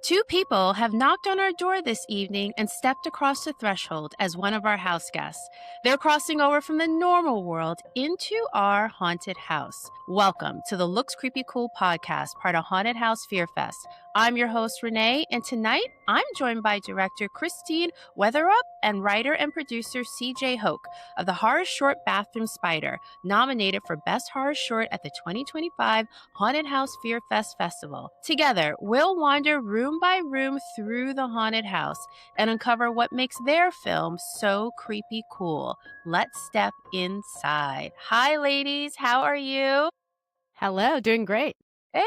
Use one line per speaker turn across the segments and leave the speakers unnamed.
Two people have knocked on our door this evening and stepped across the threshold as one of our house guests. They're crossing over from the normal world into our haunted house. Welcome to the Looks Creepy Cool podcast, part of Haunted House FearFest. I'm your host, Renee, and tonight I'm joined by director Christine Weatherup and writer and producer CJ Hoke of the horror short Bathroom Spider, nominated for Best Horror Short at the 2025 Haunted House Fear Fest Festival. Together, we'll wander room by room through the haunted house and uncover what makes their film so creepy cool. Let's step inside. Hi, ladies. How are you?
Hello, doing great.
Hey,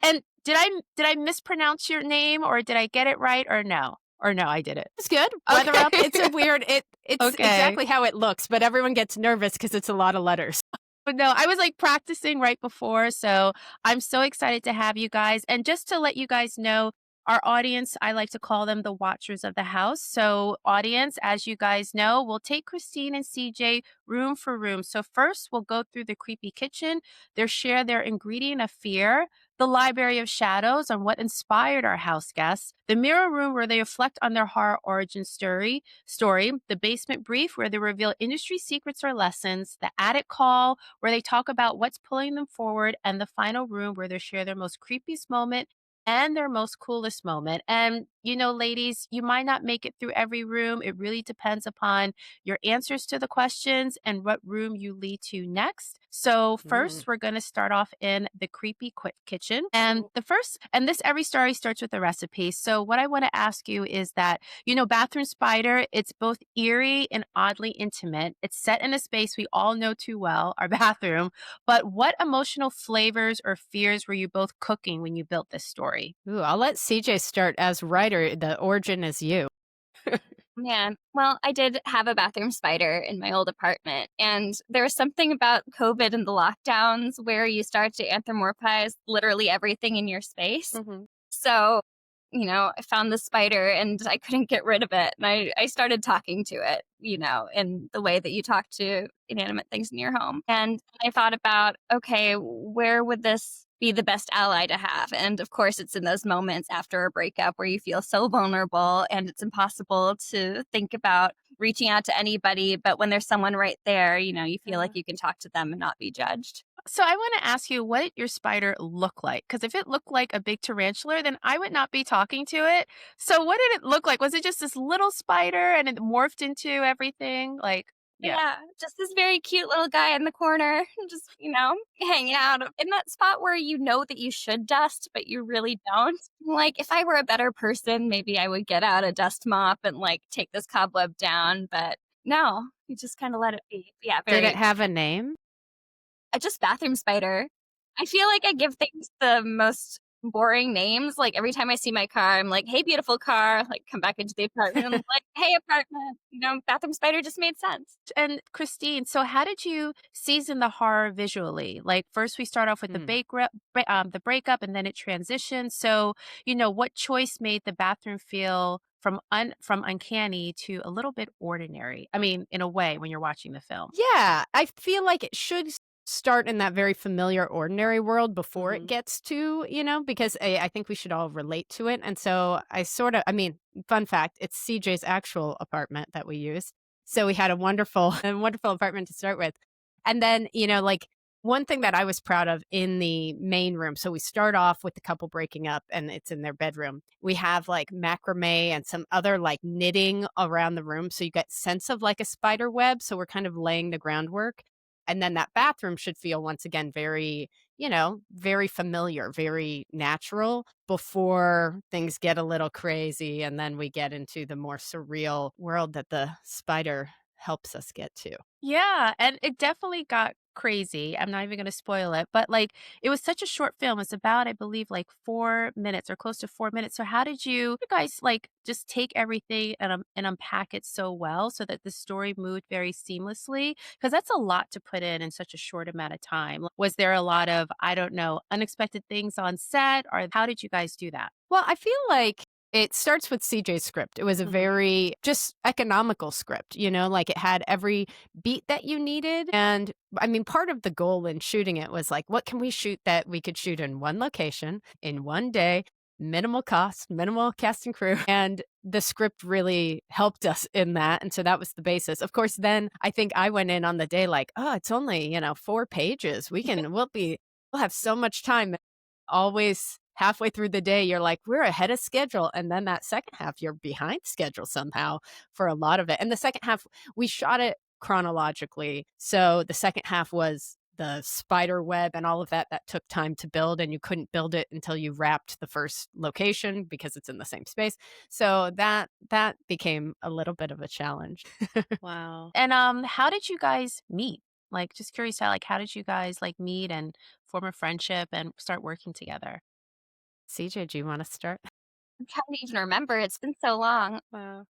and did I mispronounce your name, or did I get it right, or no? Or no, I did it.
It's good.
Okay.
Weatherup. It's a weird. It's
Okay.
exactly how it looks, but everyone gets nervous because it's a lot of letters.
But no, I was like practicing right before. So I'm so excited to have you guys. And just to let you guys know, our audience, I like to call them the watchers of the house. So, audience, as you guys know, we'll take Christine and CJ room for room. So, first, we'll go through the creepy kitchen. They'll share their ingredient of fear, the library of shadows on what inspired our house guests, the mirror room where they reflect on their horror origin story, the basement brief where they reveal industry secrets or lessons, the attic call where they talk about what's pulling them forward, and the final room where they share their most creepiest moment and their most coolest moment. And, you know, ladies, you might not make it through every room. It really depends upon your answers to the questions and what room you lead to next. So first, we're going to start off in the creepy kitchen. And this every story starts with a recipe. So what I want to ask you is that, you know, Bathroom Spider, it's both eerie and oddly intimate. It's set in a space we all know too well, our bathroom. But what emotional flavors or fears were you both cooking when you built this story?
Ooh, I'll let CJ start as writer. The origin is you.
Man, well, I did have a bathroom spider in my old apartment, and there was something about COVID and the lockdowns where you start to anthropomorphize literally everything in your space.
Mm-hmm.
So, I found the spider and I couldn't get rid of it. And I started talking to it, in the way that you talk to inanimate things in your home. And I thought about, okay, where would this be the best ally to have? And of course, it's in those moments after a breakup where you feel so vulnerable and it's impossible to think about reaching out to anybody. But when there's someone right there, you feel like you can talk to them and not be judged.
So I want to ask you, what did your spider look like? Because if it looked like a big tarantula, then I would not be talking to it. So what did it look like? Was it just this little spider and it morphed into everything?
Yeah, just this very cute little guy in the corner, just, hanging out in that spot where you know that you should dust, but you really don't. Like, if I were a better person, maybe I would get out a dust mop and, take this cobweb down, but no, you just kind of let it be. Yeah,
Did it have a name?
Just bathroom spider. I feel like I give things the most boring names. Like every time I see my car, I'm like, hey, beautiful car. Like come back into the apartment. I'm like, hey, apartment. Bathroom spider just made sense.
And Christine, so how did you season the horror visually? Like first we start off with the breakup and then it transitions. So, what choice made the bathroom feel from uncanny to a little bit ordinary? I mean, in a way, when you're watching the film.
Yeah, I feel like it should start in that very familiar, ordinary world before it gets to, because I think we should all relate to it. And so fun fact, it's CJ's actual apartment that we use. So we had a wonderful, wonderful apartment to start with. And then, one thing that I was proud of in the main room. So we start off with the couple breaking up and it's in their bedroom. We have like macrame and some other like knitting around the room. So you get sense of like a spider web. So we're kind of laying the groundwork. And then that bathroom should feel once again very, very familiar, very natural before things get a little crazy. And then we get into the more surreal world that the spider helps us get to.
Yeah, and it definitely got crazy. I'm not even going to spoil it, but it was such a short film. It's about, I believe, 4 minutes or close to 4 minutes. So how did you guys just take everything and unpack it so well so that the story moved very seamlessly? Because that's a lot to put in such a short amount of time. Was there a lot of, I don't know, unexpected things on set, or how did you guys do that?
Well, I feel like it starts with CJ's script. It was a very just economical script, it had every beat that you needed. And I mean, part of the goal in shooting it was what can we shoot that we could shoot in one location in one day minimal cost, minimal cast and crew. And the script really helped us in that. And so that was the basis. Of course, then I think I went in on the day like, oh, it's only, 4 pages. We'll have so much time. Always halfway through the day, you're like, we're ahead of schedule. And then that second half, you're behind schedule somehow for a lot of it. And the second half, we shot it chronologically. So the second half was the spider web and all of that took time to build, and you couldn't build it until you wrapped the first location because it's in the same space. So that became a little bit of a challenge.
Wow. And how did you guys meet? Like, just curious how did you guys like meet and form a friendship and start working together?
CJ, do you want to start?
I'm trying to even remember. It's been so long.
Wow.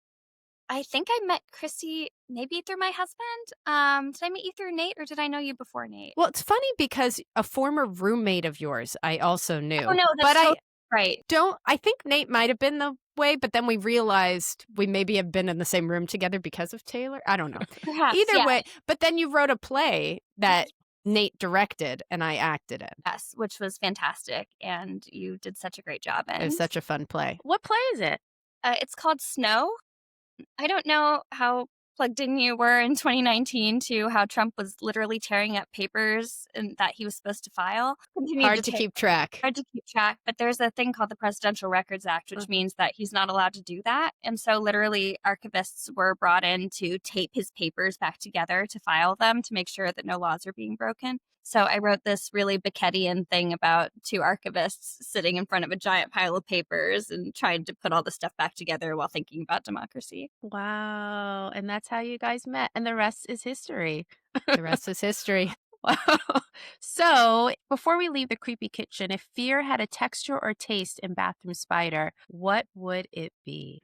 I think I met Chrissy maybe through my husband. Did I meet you through Nate, or did I know you before Nate?
Well, it's funny because a former roommate of yours I also knew.
Oh no, that's
but
totally right.
I think Nate might have been the way, but then we realized we maybe have been in the same room together because of Taylor. I don't know.
Perhaps,
Either
yeah.
way, but then you wrote a play that Nate directed and I acted in.
Yes, which was fantastic, and you did such a great job in.
It was such a fun play.
What play is it?
It's called Snow. I don't know how plugged in you were in 2019 to how Trump was literally tearing up papers and that he was supposed to file.
Hard to keep track.
Hard to keep track, but there's a thing called the Presidential Records Act, which means that he's not allowed to do that. And so literally archivists were brought in to tape his papers back together to file them to make sure that no laws are being broken. So I wrote this really Beckettian thing about 2 archivists sitting in front of a giant pile of papers and trying to put all the stuff back together while thinking about democracy.
Wow. And that's how you guys met. And the rest is history.
The rest is history.
Wow. So, before we leave the creepy kitchen, if fear had a texture or taste in Bathroom Spider, what would it be?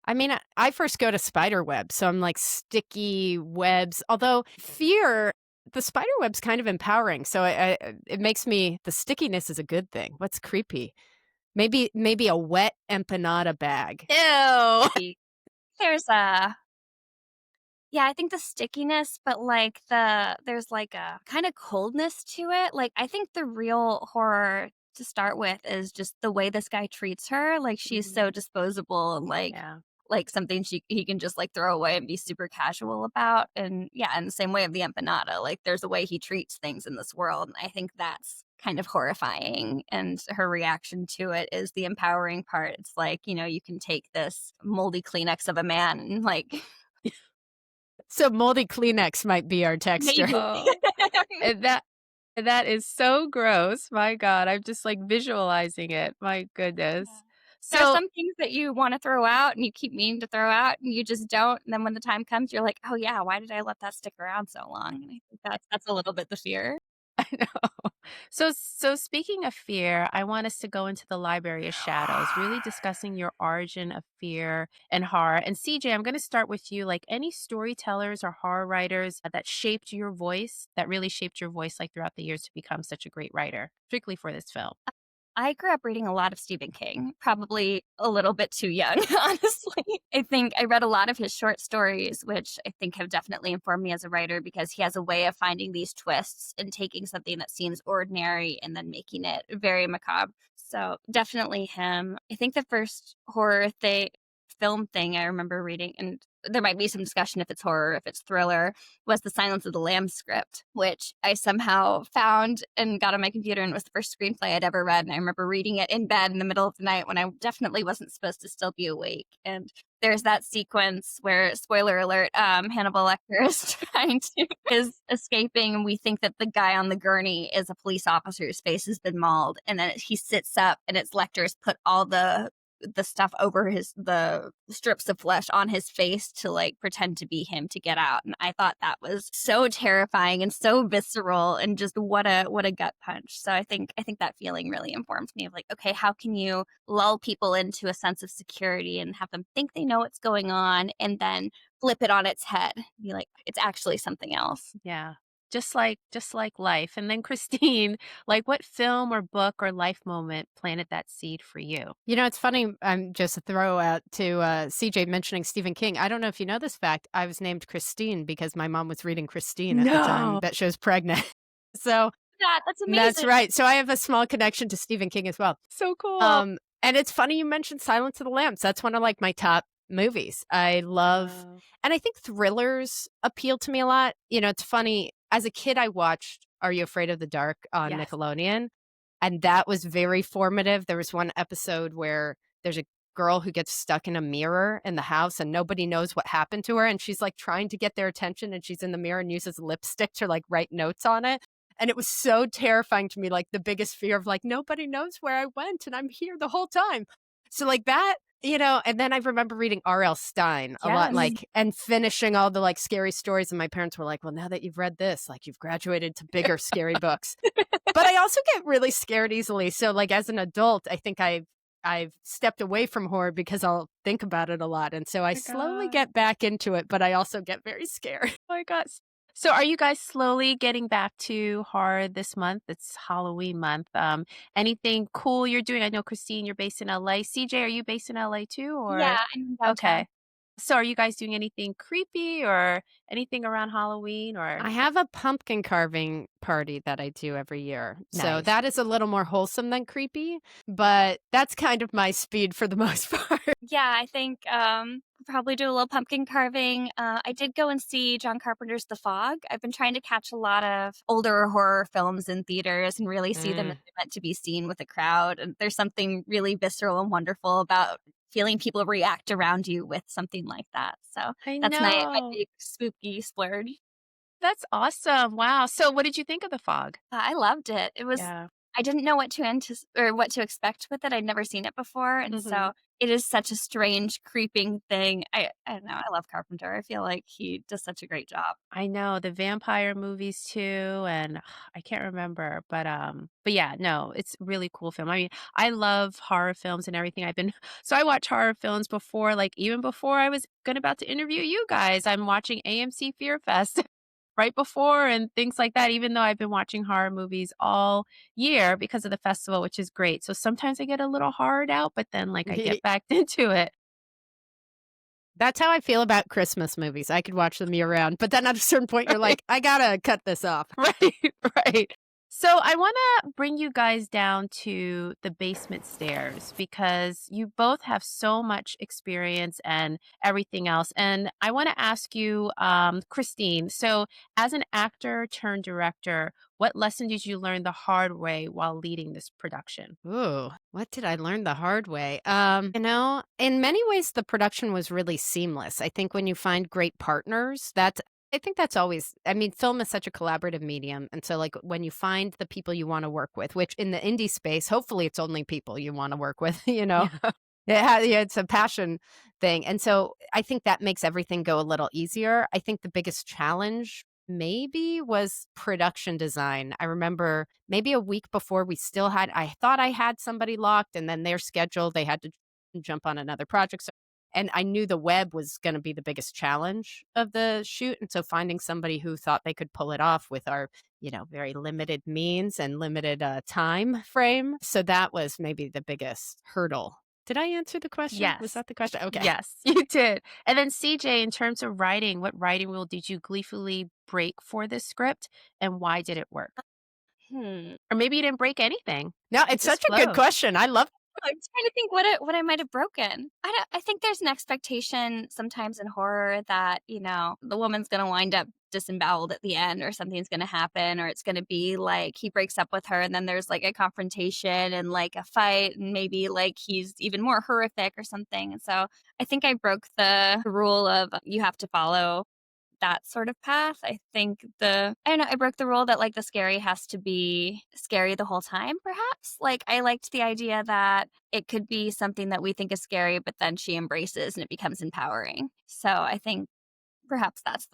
I mean, I first go to spider web, so I'm like sticky webs. Although fear, the spider web's kind of empowering, so it makes me, the stickiness is a good thing. What's creepy? Maybe a wet empanada bag.
Ew.
There's a Yeah, I think the stickiness, but like there's like a kind of coldness to it. Like I think the real horror to start with is just the way this guy treats her. Like she's so disposable and like something he can just like throw away and be super casual about. And yeah, in the same way of the empanada, like there's a way he treats things in this world. And I think that's kind of horrifying. And her reaction to it is the empowering part. It's like, you can take this moldy Kleenex of a man and like
So moldy Kleenex might be our texture.
Oh. And that is so gross. My God. I'm just like visualizing it. My goodness.
There are
So
some things that you want to throw out and you keep meaning to throw out and you just don't. And then when the time comes, you're like, oh yeah, why did I let that stick around so long? And I think that's a little bit the fear.
I know. So speaking of fear, I want us to go into the Library of Shadows, really discussing your origin of fear and horror. And CJ, I'm going to start with you. Like any storytellers or horror writers that shaped your voice, that really shaped your voice like throughout the years to become such a great writer, particularly for this film.
I grew up reading a lot of Stephen King, probably a little bit too young, honestly. I think I read a lot of his short stories, which I think have definitely informed me as a writer because he has a way of finding these twists and taking something that seems ordinary and then making it very macabre. So definitely him. I think the first film thing I remember reading, and there might be some discussion if it's horror, if it's thriller, was the Silence of the Lambs script, which I somehow found and got on my computer, and it was the first screenplay I'd ever read. And I remember reading it in bed in the middle of the night when I definitely wasn't supposed to still be awake. And there's that sequence where, spoiler alert, Hannibal Lecter is escaping, and we think that the guy on the gurney is a police officer whose face has been mauled. And then he sits up, and it's Lecter's put all the stuff over the strips of flesh on his face to like pretend to be him to get out. And I thought that was so terrifying and so visceral and just what a gut punch. So I think that feeling really informed me of like, okay, how can you lull people into a sense of security and have them think they know what's going on and then flip it on its head, be like, it's actually something else.
Yeah. Just like life. And then Christine, like what film or book or life moment planted that seed for you?
It's funny. I'm just a throw out to CJ mentioning Stephen King. I don't know if you know this fact. I was named Christine because my mom was reading Christine at the time that she was pregnant. So
That's amazing.
that's right. So I have a small connection to Stephen King as well.
So cool.
And it's funny you mentioned Silence of the Lambs. That's one of like my top movies. I love,
Oh,
and I think thrillers appeal to me a lot. You know, it's funny. As a kid, I watched Are You Afraid of the Dark on
yes.
Nickelodeon, and that was very formative. There was one episode where there's a girl who gets stuck in a mirror in the house and nobody knows what happened to her. And she's like trying to get their attention and she's in the mirror and uses lipstick to like write notes on it. And it was so terrifying to me, like the biggest fear of like, nobody knows where I went and I'm here the whole time. So like that, you know, and then I remember reading R.L. Stein a lot,
Yes.
like, and finishing all the like scary stories. And my parents were like, well, now that you've read this, like you've graduated to bigger scary books. But I also get really scared easily. So like as an adult, I think I've stepped away from horror because I'll think about it a lot. And so I
My
slowly
God.
get back into it, but I also get very scared.
Oh my God. So are you guys slowly getting back to horror this month? It's Halloween month. Anything cool you're doing? I know Christine, you're based in LA. CJ, are you based in LA too? Or
Yeah, I'm downtown.
okay. So are you guys doing anything creepy or anything around Halloween or
I have a pumpkin carving party that I do every year. So
nice?
that is a little more wholesome than creepy, but that's kind of my speed for the most part.
Yeah, I think probably do a little pumpkin carving. I did go and see John Carpenter's The Fog. I've been trying to catch a lot of older horror films in theaters and really see them as
Mm.
they're meant to be seen with a crowd. And there's something really visceral and wonderful about feeling people react around you with something like that. So
I
that's my
know.
big spooky splurge.
That's awesome. Wow. So what did you think of The Fog?
I loved it. It was
Yeah.
I didn't know what to or what to expect with it. I'd never seen it before, and
Mhm.
so it is such a strange, creeping thing. I don't know. I love Carpenter. I feel like he does such a great job.
I know the vampire movies too, and I can't remember, but yeah, no, it's a really cool film. I mean, I love horror films and everything. I've been so I watch horror films before, like even before I was gonna about to interview you guys. I'm watching AMC Fear Fest right before and things like that. Even though I've been watching horror movies all year because of the festival, which is great. So sometimes I get a little horrored out, but then like I get back into it.
That's how I feel about Christmas movies. I could watch them year round, but then at a certain point, you're like, I gotta cut this off.
Right, right. So I want to bring you guys down to the basement stairs because you both have so much experience and everything else. And I want to ask you, Christine, so as an actor turned director, what lesson did you learn the hard way while leading this production?
Ooh, what did I learn the hard way? You know, in many ways, the production was really seamless. I think when you find great partners, I think that's always, I mean, film is such a collaborative medium. And so, like, when you find the people you want to work with, which in the indie space, hopefully it's only people you want to work with, you know?
Yeah.
Yeah, it's a passion thing. And so I think that makes everything go a little easier. I think the biggest challenge maybe was production design. I remember maybe a week before I thought I had somebody locked and then their schedule, they had to jump on another project. So, and I knew the web was going to be the biggest challenge of the shoot. And so finding somebody who thought they could pull it off with our, you know, very limited means and limited time frame. So that was maybe the biggest hurdle. Did I answer the question? Was
Yes.
that the question? Okay.
Yes, you did. And then CJ, in terms of writing, what writing rule did you gleefully break for this script and why did it work?
Hmm.
Or maybe you didn't break anything.
No,
It
it's
just
such a good
flowed.
question. I love
I'm trying to think what I might have broken. I think there's an expectation sometimes in horror that, the woman's gonna wind up disemboweled at the end or something's gonna happen or it's gonna be like he breaks up with her and then there's like a confrontation and like a fight and maybe like he's even more horrific or something. And so I think I broke the rule of you have to follow that sort of path. I think I don't know, I broke the rule that like the scary has to be scary the whole time, perhaps. Like I liked the idea that it could be something that we think is scary, but then she embraces and it becomes empowering. So I think perhaps that's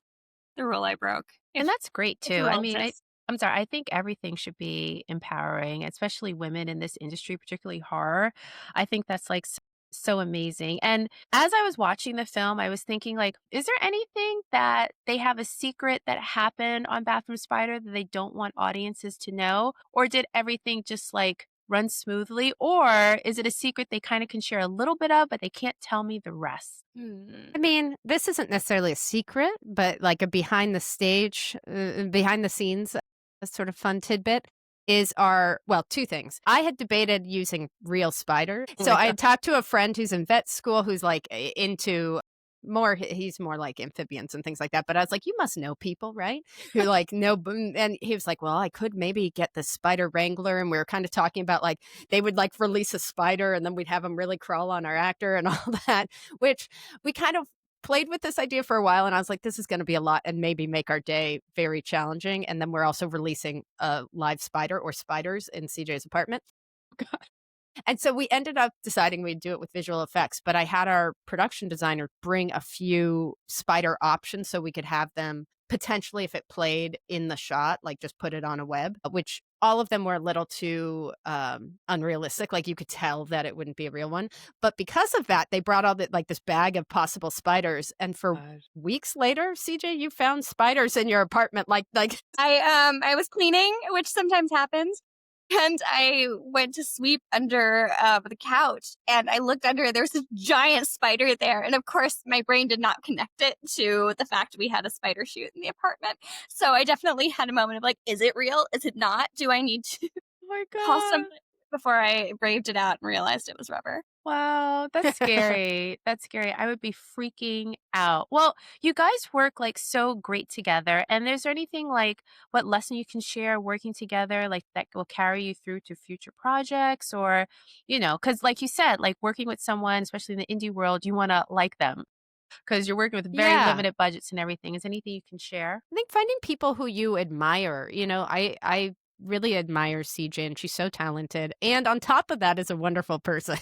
the rule I broke.
And
If
that's great
if a
too. I
rule
mean,
exists.
I'm sorry, I think everything should be empowering, especially women in this industry, particularly horror. I think that's like so amazing. And as I was watching the film, I was thinking like, is there anything that they have a secret that happened on Bathroom Spider that they don't want audiences to know? Or did everything just like run smoothly? Or is it a secret they kind of can share a little bit of, but they can't tell me the rest?
Hmm.
I mean, this isn't necessarily a secret, but like a behind the scenes, a sort of fun tidbit is two things. I had debated using real spiders.
Oh
So
my
I
God.
had talked to a friend who's in vet school who's like into he's more like amphibians and things like that. But I was like, you must know people, right? Who like know. And he was like, well, I could maybe get the spider wrangler. And we were kind of talking about like they would like release a spider and then we'd have them really crawl on our actor and all that, which we kind of played with this idea for a while. And I was like, this is going to be a lot and maybe make our day very challenging. And then we're also releasing a live spider or spiders in CJ's apartment. And so we ended up deciding we'd do it with visual effects, but I had our production designer bring a few spider options so we could have them potentially, if it played in the shot, like just put it on a web, which all of them were a little too unrealistic. Like you could tell that it wouldn't be a real one. But because of that, they brought all like this bag of possible spiders. And for weeks later, CJ, you found spiders in your apartment. Like
I was cleaning, which sometimes happens. And I went to sweep under the couch and I looked under, there was a giant spider there. And of course, my brain did not connect it to the fact we had a spider shoot in the apartment. So I definitely had a moment of like, is it real? Is it not? Do I need to
Oh my
call
God.
somebody before I braved it out and realized it was rubber?
Wow, that's scary. That's scary. I would be freaking out. Well, you guys work like so great together. And is there anything like what lesson you can share working together, like that will carry you through to future projects or, because like you said, like working with someone, especially in the indie world, you want to like them because you're working with very
Yeah.
limited budgets and everything. Is anything you can share?
I think finding people who you admire, I really admire CJ and she's so talented. And on top of that is a wonderful person.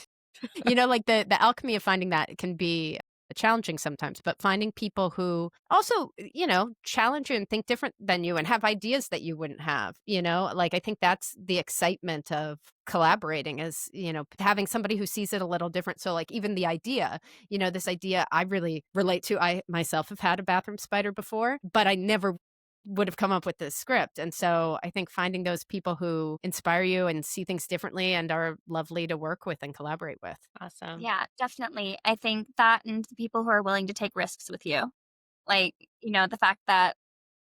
Like the alchemy of finding that can be challenging sometimes, but finding people who also, challenge you and think different than you and have ideas that you wouldn't have, like I think that's the excitement of collaborating is, having somebody who sees it a little different. So like even the idea, this idea I really relate to. I myself have had a bathroom spider before, but I never would have come up with this script. And so I think finding those people who inspire you and see things differently and are lovely to work with and collaborate with.
Awesome.
Yeah, definitely. I think that and the people who are willing to take risks with you. Like, the fact that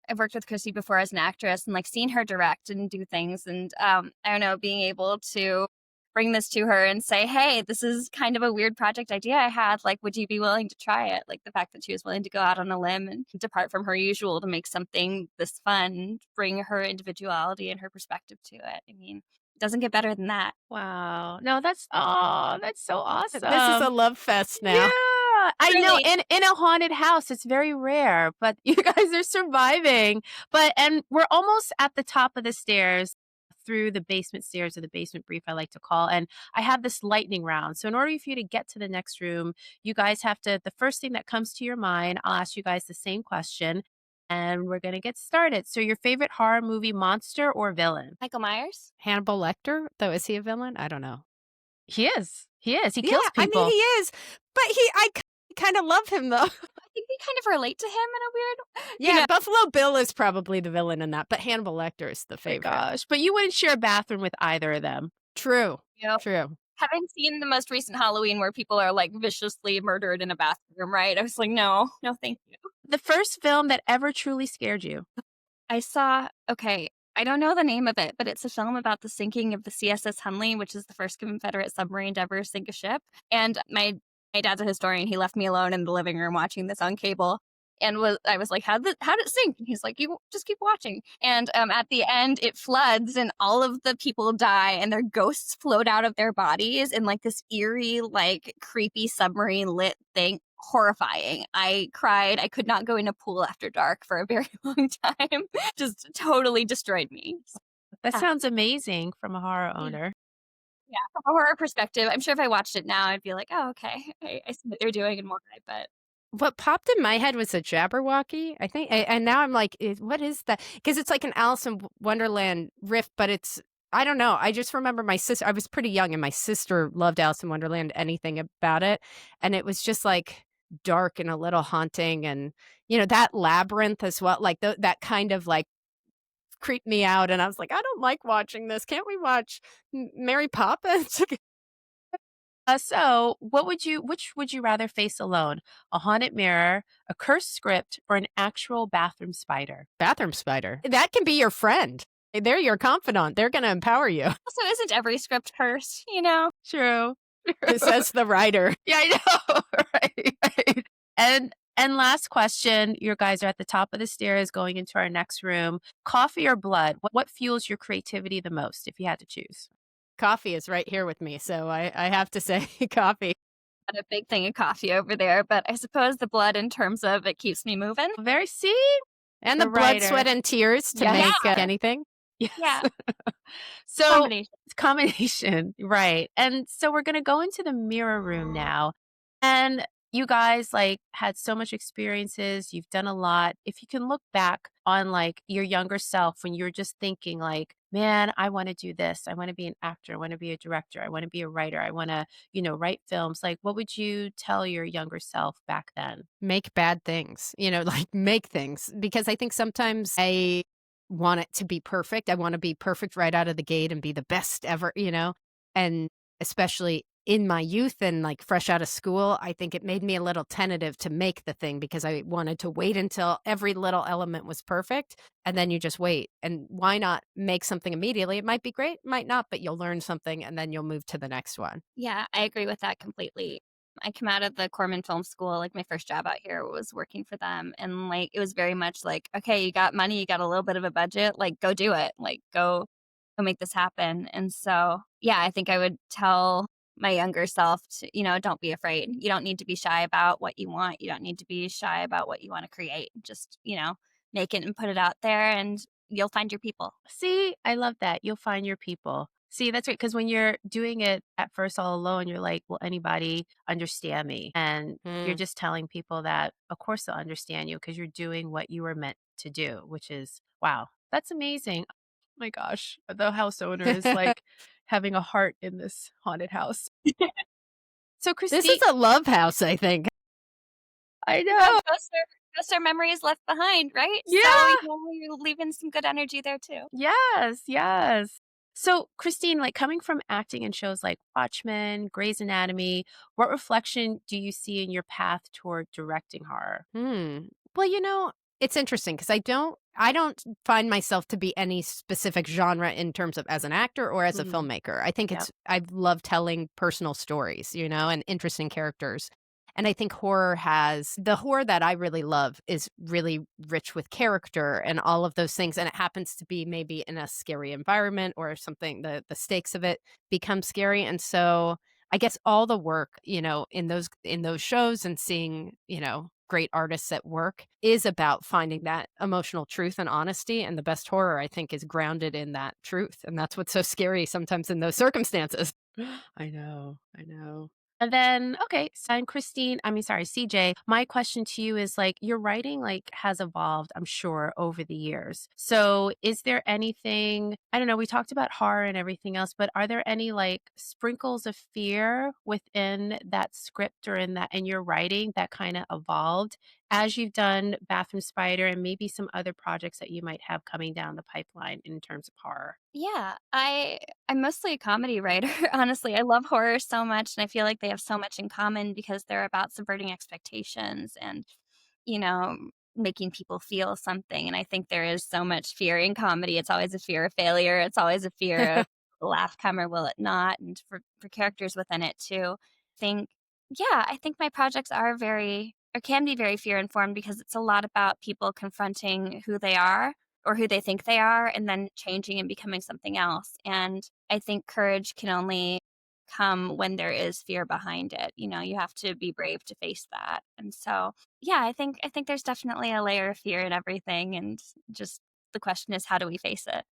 I've worked with Chrissy before as an actress and like seen her direct and do things. And I don't know, being able to bring this to her and say, hey, this is kind of a weird project idea I had. Like, would you be willing to try it? Like the fact that she was willing to go out on a limb and depart from her usual to make something this fun, bring her individuality and her perspective to it. I mean, it doesn't get better than that.
Wow. No, that's so awesome.
This is a love fest now.
Yeah, I know.
Really?
In a haunted house, it's very rare, but you guys are surviving. And we're almost at the top of the stairs through the basement stairs or the basement brief, I like to call. And I have this lightning round. So in order for you to get to the next room, you guys have to, the first thing that comes to your mind, I'll ask you guys the same question. And we're going to get started. So your favorite horror movie, monster or villain?
Michael Myers?
Hannibal Lecter, though, is he a villain? I don't know.
He is. He is. He kills people.
I mean, he is. But I kind of love him, though.
I think we kind of relate to him in a weird.
Yeah, Buffalo Bill is probably the villain in that, but Hannibal Lecter is the favorite.
Oh my gosh, but you wouldn't share a bathroom with either of them.
True.
Yep.
True.
Having seen the most recent Halloween where people are like viciously murdered in a bathroom, right? I was like, no, thank you.
The first film that ever truly scared you.
I saw, I don't know the name of it, but it's a film about the sinking of the CSS Hunley, which is the first Confederate submarine to ever sink a ship. And my dad's a historian. He left me alone in the living room watching this on cable. And I was like, how did it sink? And he's like, you just keep watching. And at the end, it floods and all of the people die and their ghosts float out of their bodies in like this eerie, like creepy submarine lit thing. Horrifying. I cried. I could not go in a pool after dark for a very long time. Just totally destroyed me.
That sounds amazing from a horror owner.
Yeah, from a horror perspective, I'm sure if I watched it now, I'd be like, oh, okay. I see what they're doing and more. But
what popped in my head was a Jabberwocky, I think. And now I'm like, what is that? Because it's like an Alice in Wonderland riff, but it's, I don't know. I just remember my sister, I was pretty young and my sister loved Alice in Wonderland, anything about it. And it was just like dark and a little haunting. And, that labyrinth as well, like that kind of like creeped me out. And I was like, I don't like watching this. Can't we watch Mary Poppins?
So which would you rather face alone? A haunted mirror, a cursed script, or an actual bathroom spider?
Bathroom spider. That can be your friend. They're your confidant. They're going to empower you,
Also, isn't every script cursed, you know?
True.
says the writer.
Yeah, I know. Right, right. And last question, you guys are at the top of the stairs going into our next room. Coffee or blood? What fuels your creativity the most if you had to choose?
Coffee is right here with me, so I have to say coffee.
Got a big thing of coffee over there, but I suppose the blood in terms of it keeps me moving.
Very see?
And the
The
blood,
writer.
sweat, and tears to
Yes.
make anything.
Yes.
Yeah.
So
Combination.
it's combination, right. And so we're gonna go into the mirror room now. And you guys like had so much experiences, you've done a lot. If you can look back on like your younger self when you were just thinking like, man, I want to do this. I want to be an actor. I want to be a director. I want to be a writer. I want to, write films. Like, what would you tell your younger self back then?
Make bad things, like make things. Because I think sometimes I want it to be perfect. I want to be perfect right out of the gate and be the best ever, and especially in my youth and like fresh out of school, I think it made me a little tentative to make the thing because I wanted to wait until every little element was perfect and then you just wait. And why not make something immediately? It might be great, might not, but you'll learn something and then you'll move to the next one.
Yeah, I agree with that completely. I came out of the Corman Film School, like my first job out here was working for them. And like it was very much like, okay, you got money, you got a little bit of a budget, like go do it. Like go make this happen. And so yeah, I think I would tell my younger self to, don't be afraid. You don't need to be shy about what you want. You don't need to be shy about what you want to create. Just, make it and put it out there and you'll find your people.
See, I love that. You'll find your people. See, that's right. Because when you're doing it at first all alone, you're like, will anybody understand me? And you're
Hmm.
just telling people that, of course, they'll understand you because you're doing what you were meant to do, which is, wow, that's amazing. Oh my gosh. The house owner is like having a heart in this haunted house. So,
This is
Christine,
a love house, I think.
I
Yeah,
know.
ghosts are memories left behind, right? So,
Yeah.
you're leaving some good energy there too.
Yes, yes. So, Christine, like coming from acting in shows like Watchmen, Grey's Anatomy, what reflection do you see in your path toward directing horror?
Hmm. Well, it's interesting because I don't find myself to be any specific genre in terms of as an actor or as a
Mhm.
filmmaker. I think
Yep.
I love telling personal stories, and interesting characters. And I think horror has the horror that I really love is really rich with character and all of those things. And it happens to be maybe in a scary environment or something, the stakes of it become scary. And so I guess all the work, in those shows and seeing, great artists at work is about finding that emotional truth and honesty. And the best horror, I think, is grounded in that truth. And that's what's so scary sometimes in those circumstances.
I know. I know. And then, okay, so and Christine, I mean, sorry, CJ, my question to you is like your writing like has evolved, I'm sure, over the years. So is there anything, I don't know, we talked about horror and everything else, but are there any like sprinkles of fear within that script or in your writing that kind of evolved as you've done Bathroom Spider and maybe some other projects that you might have coming down the pipeline in terms of horror?
Yeah, I'm mostly a comedy writer, honestly. I love horror so much, and I feel like they have so much in common because they're about subverting expectations and, you know, making people feel something. And I think there is so much fear in comedy. It's always a fear of failure. It's always a fear of will the laugh come or will it not? And for characters within it too. Think, yeah, I think my projects are very or can be very fear informed because it's a lot about people confronting who they are or who they think they are and then changing and becoming something else. And I think courage can only come when there is fear behind it. You have to be brave to face that. And so, yeah, I think there's definitely a layer of fear in everything and just the question is how do we face it?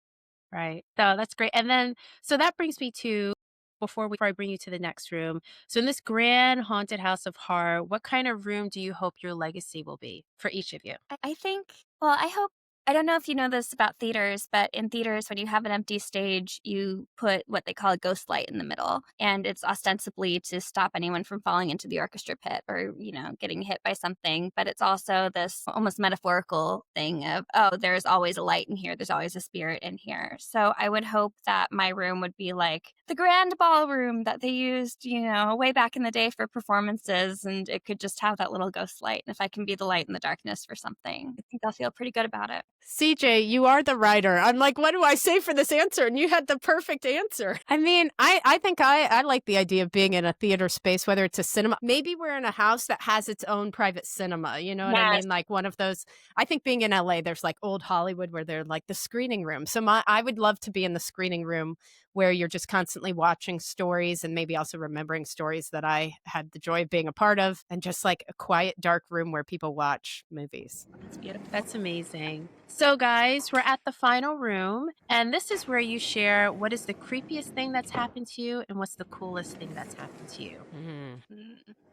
Right. So that's great. And then, so that brings me to before I bring you to the next room. So in this grand haunted house of horror, what kind of room do you hope your legacy will be for each of you?
I think, well, I hope, I don't know if you know this about theaters, but in theaters, when you have an empty stage, you put what they call a ghost light in the middle. And it's ostensibly to stop anyone from falling into the orchestra pit or, getting hit by something. But it's also this almost metaphorical thing of, oh, there's always a light in here. There's always a spirit in here. So I would hope that my room would be like the grand ballroom that they used, way back in the day for performances, and it could just have that little ghost light. And if I can be the light in the darkness for something, I think I'll feel pretty good about it.
CJ, you are the writer. I'm like, what do I say for this answer? And you had the perfect answer. I mean, I think I like the idea of being in a theater space, whether it's a cinema. Maybe we're in a house that has its own private cinema. You know what I
Yes.
mean? Like one of those. I think being in LA, there's like old Hollywood where they're like the screening room. So I would love to be in the screening room where you're just constantly watching stories and maybe also remembering stories that I had the joy of being a part of, and just like a quiet, dark room where people watch movies.
That's beautiful. That's amazing. So, guys, we're at the final room, and this is where you share what is the creepiest thing that's happened to you and what's the coolest thing that's happened to you.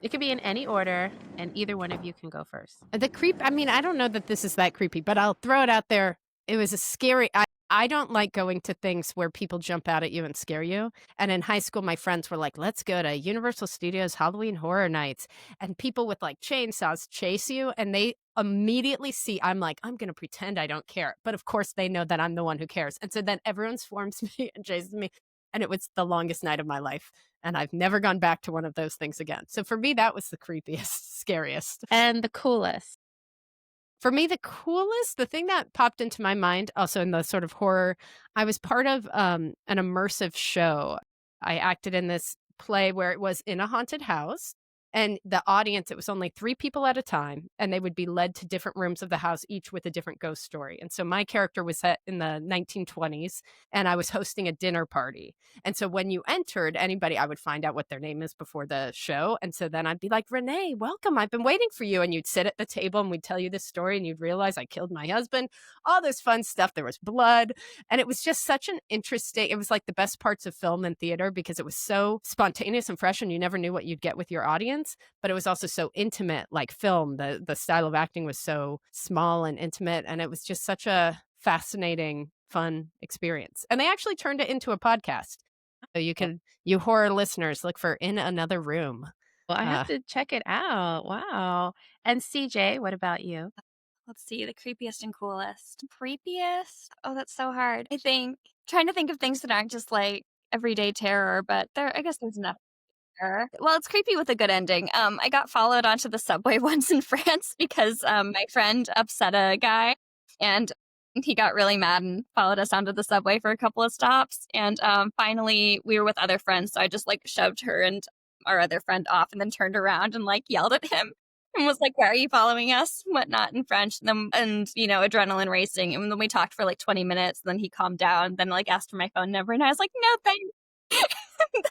It could be in any order, and either one of you can go first.
The creep, I mean, I don't know that this is that creepy, but I'll throw it out there. It was a scary, I don't like going to things where people jump out at you and scare you. And in high school, my friends were like, let's go to Universal Studios Halloween Horror Nights. And people with like chainsaws chase you, and they immediately see, I'm like, I'm going to pretend I don't care. But of course, they know that I'm the one who cares. And so then everyone swarms me and chases me. And it was the longest night of my life. And I've never gone back to one of those things again. So for me, that was the creepiest, scariest.
And the coolest.
For me, the coolest, the thing that popped into my mind, also in the sort of horror, I was part of an immersive show. I acted in this play where it was in a haunted house. And the audience, it was only 3 people at a time, and they would be led to different rooms of the house, each with a different ghost story. And so my character was set in the 1920s, and I was hosting a dinner party. And so when you entered, anybody, I would find out what their name is before the show. And so then I'd be like, Renee, welcome. I've been waiting for you. And you'd sit at the table and we'd tell you this story, and you'd realize I killed my husband, all this fun stuff. There was blood. And it was just such an interesting, it was like the best parts of film and theater because it was so spontaneous and fresh, and you never knew what you'd get with your audience. But it was also so intimate, like film. The style of acting was so small and intimate, and it was just such a fascinating, fun experience. And they actually turned it into a podcast. So you horror listeners, look for In Another Room.
Well, I have to check it out. Wow. And CJ, what about you?
Let's see, the creepiest and coolest. Creepiest? Oh, that's so hard. I think trying to think of things that aren't just like everyday terror, but I guess there's enough. Well, it's creepy with a good ending. I got followed onto the subway once in France because my friend upset a guy, and he got really mad and followed us onto the subway for a couple of stops. And finally, we were with other friends, so I just like shoved her and our other friend off, and then turned around and like yelled at him and was like, "Why are you following us?" Whatnot in French. And adrenaline racing. And then we talked for like 20 minutes. And then he calmed down. Then like asked for my phone number, and I was like, "No, thanks."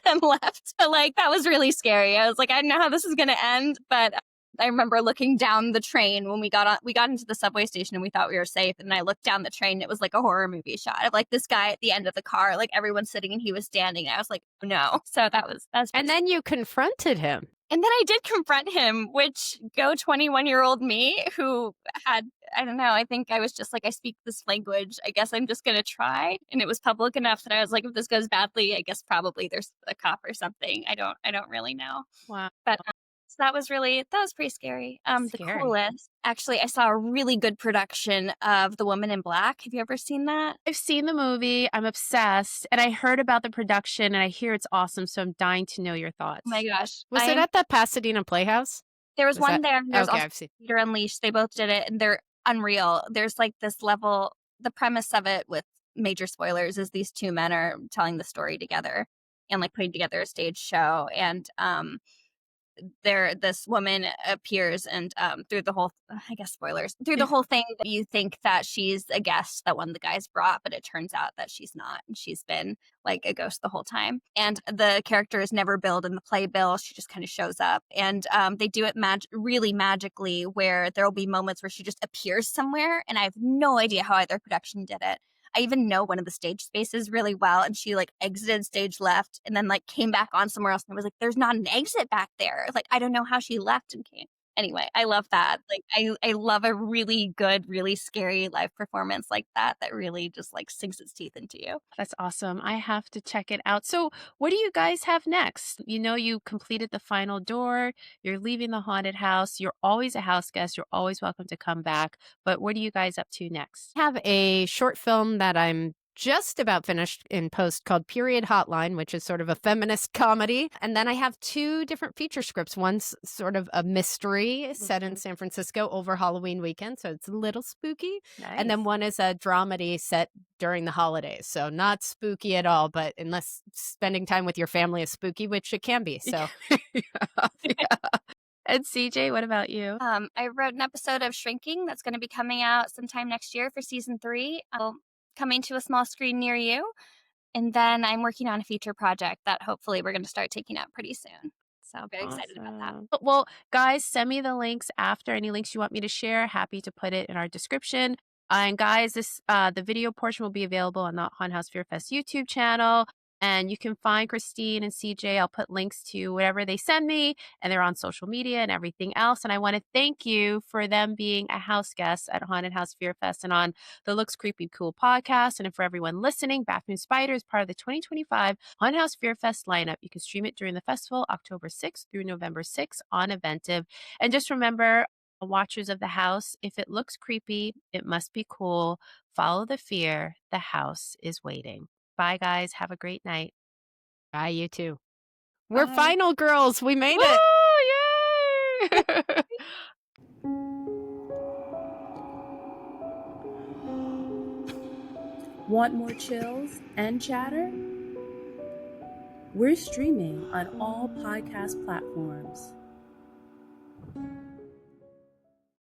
Then left. But like that was really scary. I was like, I don't know how this is gonna end, but I remember looking down the train when we got into the subway station, and we thought we were safe. And I looked down the train, and it was like a horror movie shot of like this guy at the end of the car, like everyone's sitting and he was standing. And I was like, oh no. So that's
And then you confronted him.
And then I did confront him, which go 21-year-old me who had, I don't know, I think I was just like, I speak this language. I guess I'm just going to try. And it was public enough that I was like, if this goes badly, I guess probably there's a cop or something. I don't really know.
Wow.
But so that was pretty scary. The
Scary.
coolest, actually, I saw a really good production of The Woman in Black. Have you ever seen that?
I've seen the movie. I'm obsessed. And I heard about the production, and I hear it's awesome. So I'm dying to know your thoughts.
Oh my gosh.
Was it at the Pasadena Playhouse?
There was one there. And there's
Okay,
also
I've seen.
Theater Unleashed. They both did it, and they're unreal. There's like this level, the premise of it with major spoilers is these 2 men are telling the story together and like putting together a stage show. And this woman appears, and through the whole, I guess spoilers, through the whole thing, you think that she's a guest that one of the guys brought, but it turns out that she's not. She's been like a ghost the whole time. And the character is never billed in the playbill. She just kind of shows up, and they do it really magically, where there'll be moments where she just appears somewhere, and I have no idea how either production did it. I even know one of the stage spaces really well, and she like exited stage left and then like came back on somewhere else, and I was like, there's not an exit back there. Like, I don't know how she left and came. Anyway, I love that. Like, I love a really good, really scary live performance like that really just like sinks its teeth into you.
That's awesome. I have to check it out. So, what do you guys have next? You completed the final door. You're leaving the haunted house. You're always a house guest. You're always welcome to come back. But what are you guys up to next?
I have a short film that I'm just about finished in post called Period Hotline, which is sort of a feminist comedy. And then I have 2 different feature scripts. One's sort of a mystery set in San Francisco over Halloween weekend, so it's a little spooky.
Nice.
And then one is a dramedy set during the holidays, so not spooky at all, but unless spending time with your family is spooky, which it can be. So
yeah. And CJ, what about you?
I wrote an episode of Shrinking that's going to be coming out sometime next year for season 3. Coming to a small screen near you. And then I'm working on a feature project that hopefully we're going to start taking out pretty soon. So I'm very excited about that.
Well, guys, send me the links after. Any links you want me to share, happy to put it in our description. And guys, the video portion will be available on the Haunted House FearFest YouTube channel. And you can find Christine and CJ. I'll put links to whatever they send me, and they're on social media and everything else. And I want to thank you for them being a house guest at Haunted House FearFest and on the Looks Creepy Cool podcast. And for everyone listening, Bathroom Spider is part of the 2025 Haunted House FearFest lineup. You can stream it during the festival, October 6th through November 6th on Eventive. And just remember, watchers of the house, if it looks creepy, it must be cool. Follow the fear. The house is waiting. Bye, guys. Have a great night.
bye, you too. We're final girls. We made it.
Woo! Yay!
Want more chills and chatter? We're streaming on all podcast platforms.